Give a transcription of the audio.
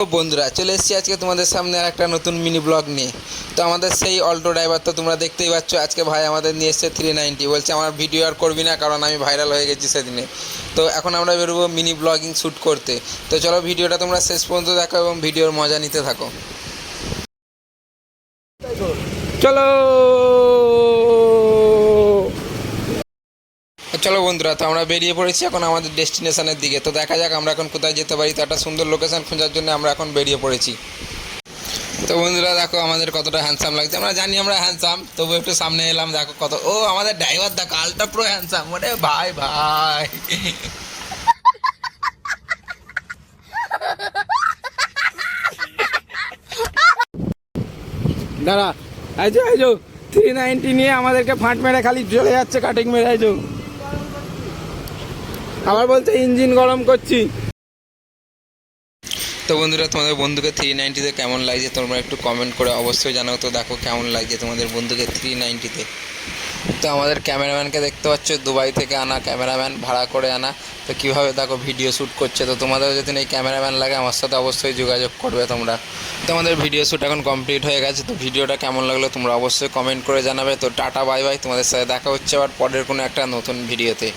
তো বন্ধুরা চলে এসেছি আজকে তোমাদের সামনে আর একটা নতুন মিনি ব্লগ নিয়ে। তো আমাদের সেই অল্টো ড্রাইভার তো তোমরা দেখতেই পাচ্ছ, আজকে ভাই আমাদের নিয়ে এসছে 390। বলছে আমার ভিডিও আর করবি না, কারণ আমি ভাইরাল হয়ে গেছি সেদিনে। তো এখন আমরা বেরোবো মিনি ব্লগিং শ্যুট করতে। তো চলো ভিডিওটা তোমরা শেষ পর্যন্ত দেখো এবং ভিডিওর মজা নিতে থাকো। চলো চলো বন্ধুরা, তো আমরা বেরিয়ে পড়েছি এখন আমাদের ডেস্টিনেশনের দিকে। তো দেখা যাক আমরা এখন কোথায় যেতে পারি। তো একটা সুন্দর লোকেশন খোঁজার জন্য আমরা এখন বেরিয়ে পড়েছি। তো বন্ধুরা দেখো আমাদের কতটা হ্যান্ডসাম লাগছে। আমরা জানি আমরা হ্যান্ডসাম, তবু একটু সামনে এলাম। দেখো কত, ও আমাদের ড্রাইভার দেখো আলট্রা প্রো হ্যান্ডসাম। ওরে ভাই ভাই, দাঁড়া। আইজো 390 নিয়ে আমাদেরকে ফাঁট মেরে খালি চলে যাচ্ছে, কাটিং মেরে। আইজো আবার বলছে ইঞ্জিন গরম করছি। তো বন্ধুরা তোমাদের বন্ধুকে 390-তে কেমন লাগছে তোমরা একটু কমেন্ট করে অবশ্যই জানাও। তো দেখো কেমন লাগছে তোমাদের বন্ধুকে 390-তে। তো আমাদের ক্যামেরাম্যানকে দেখতে পাচ্ছ, দুবাই থেকে আনা ক্যামেরাম্যান, ভাড়া করে আনা। তো কীভাবে দেখো ভিডিও শ্যুট করছে। তো তোমাদের যদি এই ক্যামেরাম্যান লাগে আমার সাথে অবশ্যই যোগাযোগ করবে তোমরা। তো আমাদের ভিডিও শ্যুট এখন কমপ্লিট হয়ে গেছে। তো ভিডিওটা কেমন লাগলো তোমরা অবশ্যই কমেন্ট করে জানাবে। তো টাটা বাই বাই, তোমাদের সাথে দেখা হচ্ছে আবার পরের কোনো একটা নতুন ভিডিওতে।